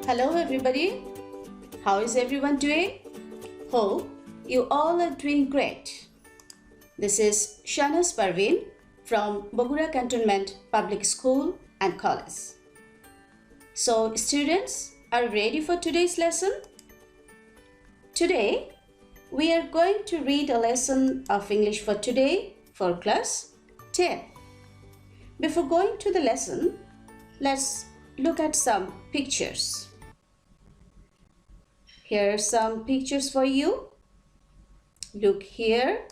Hello everybody, how is everyone doing? Hope you all are doing great. This is shahnaj Pervin from Bogura Cantonment Public School and College. So students, are you ready for today's lesson? Today we are going to read a lesson of English for today for class 10. Before going to the lesson, let's look at some pictures. Here are some pictures for you. Look here.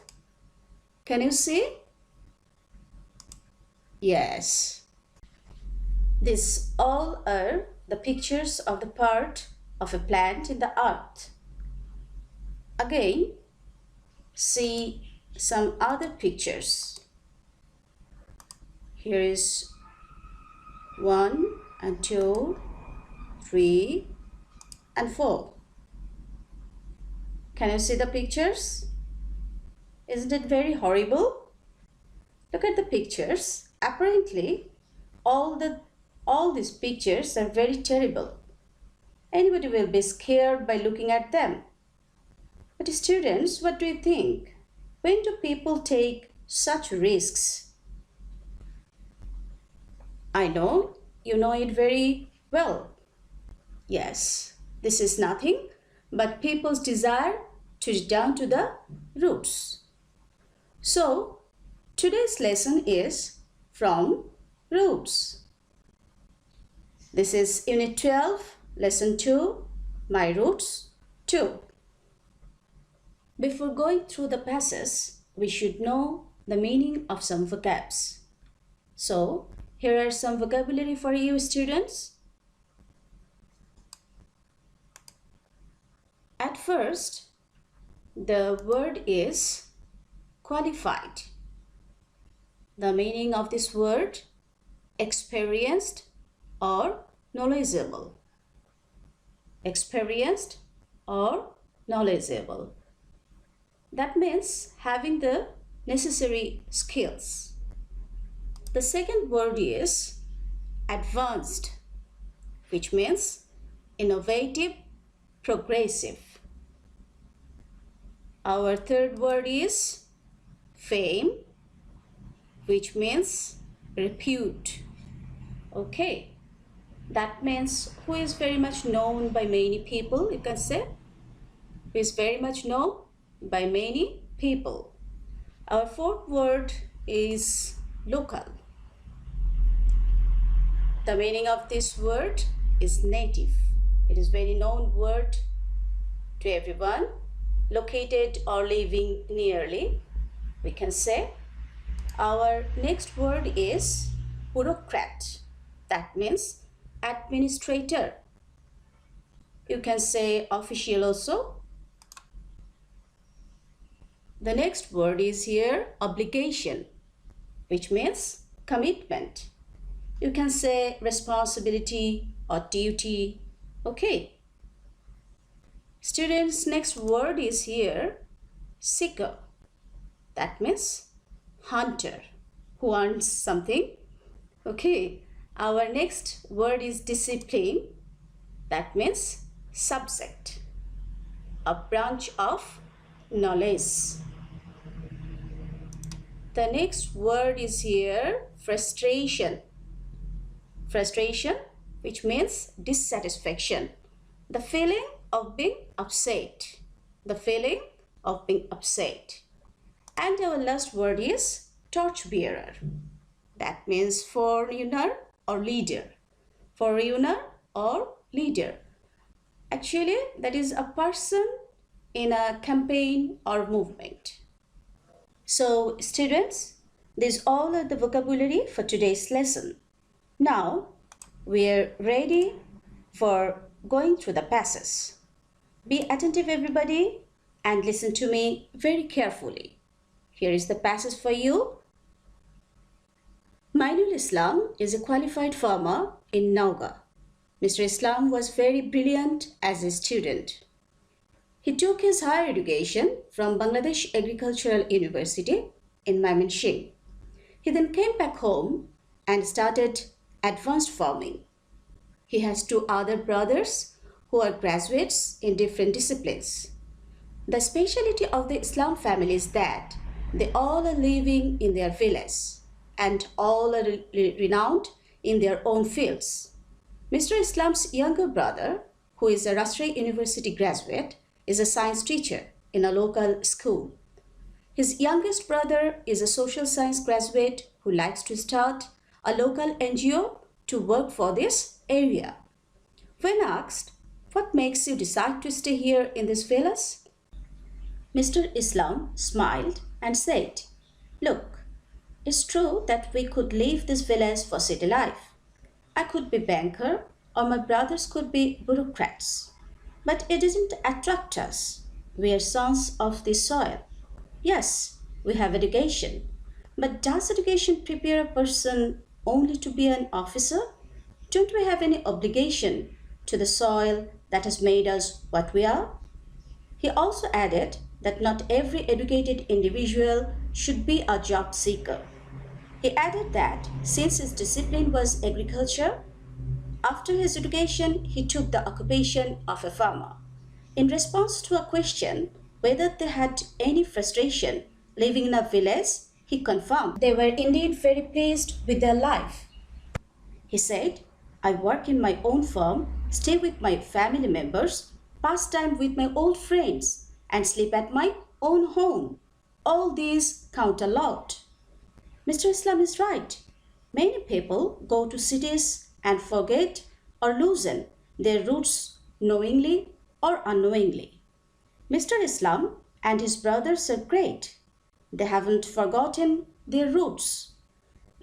Can you see? Yes. These all are the pictures of the part of a plant in the earth. Again, see some other pictures. Here is 1 and 2, 3 and 4. Can you see the pictures? Isn't it very horrible? Look at the pictures. Apparently, all these pictures are very terrible. Anybody will be scared by looking at them. But students, what do you think? When do people take such risks? I know you know it very well. Yes, this is nothing but people's desire to reach down to the roots. So, today's lesson is from roots. This is Unit 12, Lesson 2, My Roots 2. Before going through the passage, we should know the meaning of some vocabs. So, here are some vocabulary for you students. At first, the word is qualified. The meaning of this word, experienced or knowledgeable. Experienced or knowledgeable. That means having the necessary skills. The second word is advanced, which means innovative, progressive. Our third word is fame, which means repute. Okay, that means who is very much known by many people, you can say. Who is very much known by many people. Our fourth word is local. The meaning of this word is native. It is very known word to everyone, located or living nearly, we can say. Our next word is bureaucrat. That means administrator. You can say official also. The next word is here obligation, which means commitment. You can say responsibility or duty. Okay. Students, next word is here seeker. That means hunter who wants something. Okay. Our next word is discipline. That means subject, a branch of knowledge. The next word is here frustration. Frustration, which means dissatisfaction. The feeling of being upset. The feeling of being upset. And our last word is torchbearer. That means forerunner or leader. Forerunner or leader. Actually, that is a person in a campaign or movement. So, students, these all are the vocabulary for today's lesson. Now, we are ready for going through the passage. Be attentive everybody and listen to me very carefully. Here is the passage for you. Mainul Islam is a qualified farmer in Nauga. Mr. Islam was very brilliant as a student. He took his higher education from Bangladesh Agricultural University in Mymensingh. He then came back home and started advanced farming. He has two other brothers who are graduates in different disciplines. The speciality of the Islam family is that they all are living in their village and all are renowned in their own fields. Mr. Islam's younger brother, who is a Rajshahi University graduate, is a science teacher in a local school. His youngest brother is a social science graduate who likes to start a local NGO to work for this area. When asked, "What makes you decide to stay here in this village?" Mr. Islam smiled and said, "Look, it's true that we could leave this village for city life. I could be banker or my brothers could be bureaucrats. But it didn't attract us. We are sons of the soil. Yes, we have education. But does education prepare a person only to be an officer? Don't we have any obligation to the soil that has made us what we are?" He also added that not every educated individual should be a job seeker. He added that since his discipline was agriculture, after his education he took the occupation of a farmer. In response to a question whether they had any frustration living in a village, he confirmed they were indeed very pleased with their life. He said, "I work in my own firm, stay with my family members, pass time with my old friends, and sleep at my own home. All these count a lot." Mr. Islam is right. Many people go to cities and forget or loosen their roots knowingly or unknowingly. Mr. Islam and his brothers are great. They haven't forgotten their roots.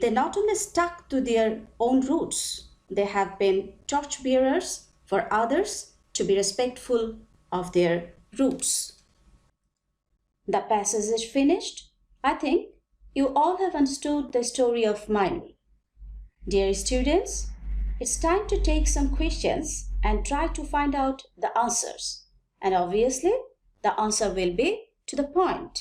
They not only stuck to their own roots, they have been torchbearers for others to be respectful of their roots. The passage is finished. I think you all have understood the story of Mainul. Dear students, it's time to take some questions and try to find out the answers. And obviously, the answer will be to the point.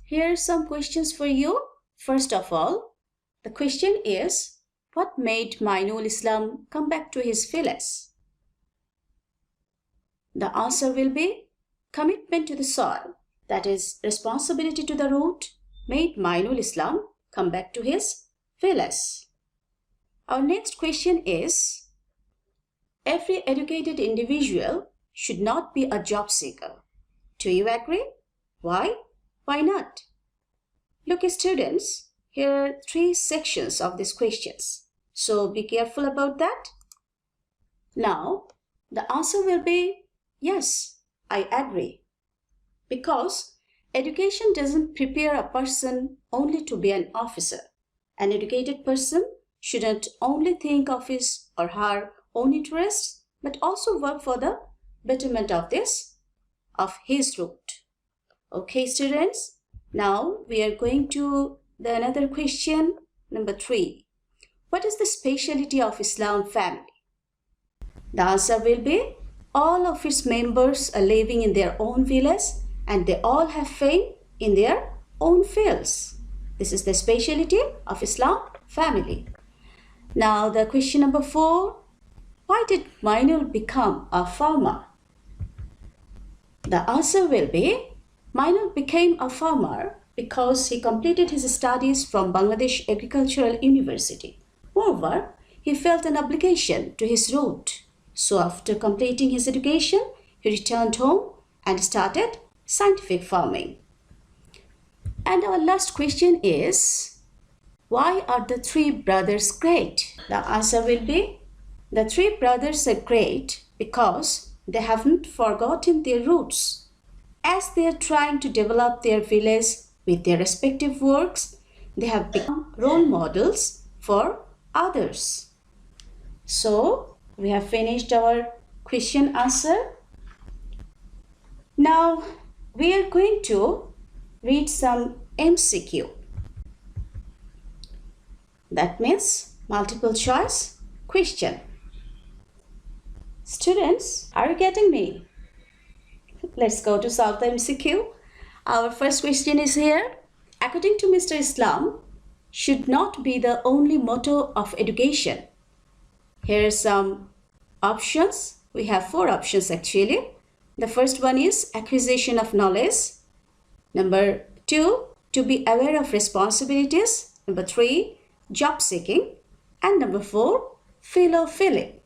Here are some questions for you. First of all, the question is, what made Mainul Islam come back to his village? The answer will be commitment to the soil, that is, responsibility to the root, made Mainul Islam come back to his village. Our next question is, every educated individual should not be a job seeker. Do you agree? Why? Why not? Look, students, here are 3 sections of these questions. So be careful about that. Now, the answer will be, yes, I agree. Because education doesn't prepare a person only to be an officer. An educated person shouldn't only think of his or her own interests, but also work for the betterment of his root. Okay, students, now we are going to another question, number 3. What is the speciality of Islam family? The answer will be, all of its members are living in their own village and they all have fame in their own fields. This is the speciality of Islam family. Now the question number 4. Why did Mainul become a farmer? The answer will be, Mainul became a farmer because he completed his studies from Bangladesh Agricultural University. Moreover, he felt an obligation to his root. So after completing his education, he returned home and started scientific farming. And our last question is, why are the 3 brothers great? The answer will be, the 3 brothers are great because they haven't forgotten their roots. As they are trying to develop their village with their respective works, they have become role models for others. So, we have finished our question answer. Now, we are going to read some MCQ. That means multiple choice question. Students, are you getting me? Let's go to solve the MCQ. Our first question is here. According to Mr. Islam, should not be the only motto of education. Here are some options. We have 4 options actually. The first one is acquisition of knowledge. Number 2, to be aware of responsibilities. Number 3, job seeking. And number 4, fellow feeling.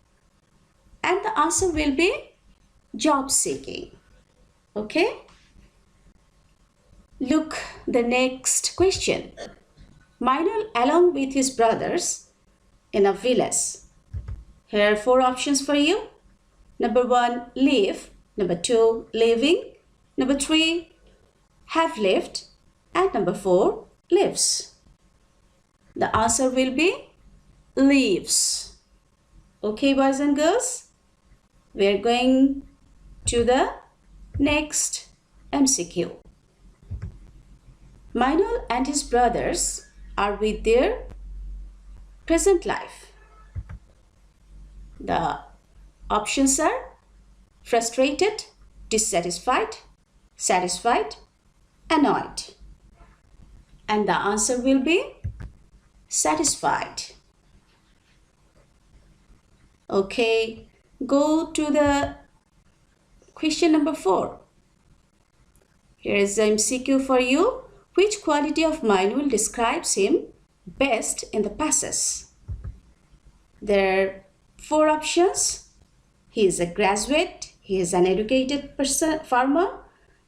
And the answer will be job seeking. Okay? Look the next question. Manuel along with his brothers in a village. Here are 4 options for you. Number 1, live. Number 2, living. Number 3, have lived. And number 4, lives. The answer will be lives. Okay, boys and girls? We are going to the next MCQ. Manuel and his brothers are with their present life. The options are frustrated, dissatisfied, satisfied, annoyed. And the answer will be satisfied. Okay, go to the question number 4. Here is the MCQ for you. Which quality of Manuel describes him best in the passage? There are 4 options. He is a graduate. He is an educated farmer.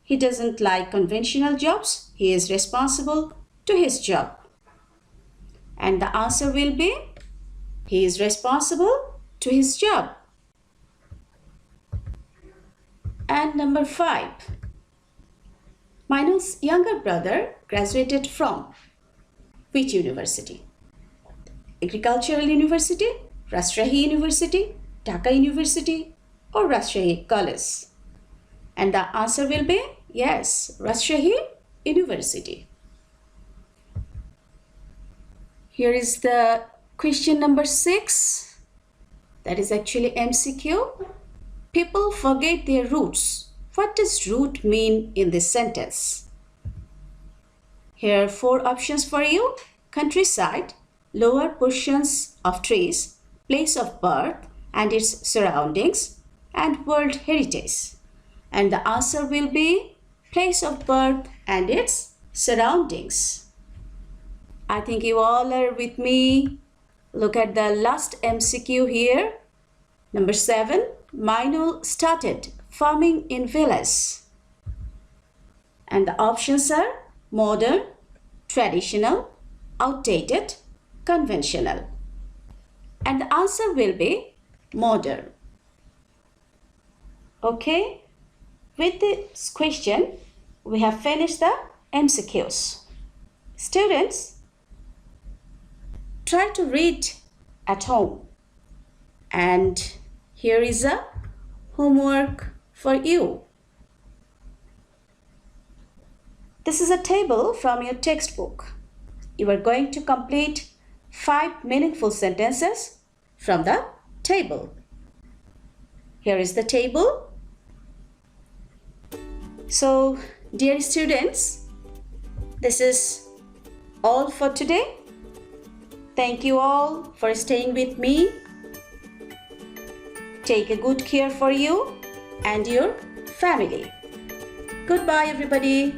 He doesn't like conventional jobs. He is responsible to his job. And the answer will be he is responsible to his job. And number 5. Manuel's younger brother graduated from which university? Agricultural University, Rajshahi University, Dhaka University, or Rajshahi College? And the answer will be yes, Rajshahi University. Here is the question number 6. That is actually MCQ. People forget their roots. What does root mean in this sentence? Here are 4 options for you. Countryside, lower portions of trees, place of birth and its surroundings, and world heritage. And the answer will be place of birth and its surroundings. I think you all are with me. Look at the last MCQ here. Number 7. Manuel started farming in village. And the options are modern, traditional, outdated, conventional. And the answer will be modern. Okay, with this question, we have finished the MCQs. Students, try to read at home. And here is a homework for you. This is a table from your textbook. You are going to complete 5 meaningful sentences from the table. Here is the table. So, dear students, this is all for today. Thank you all for staying with me. Take a good care for you and your family. Goodbye, everybody.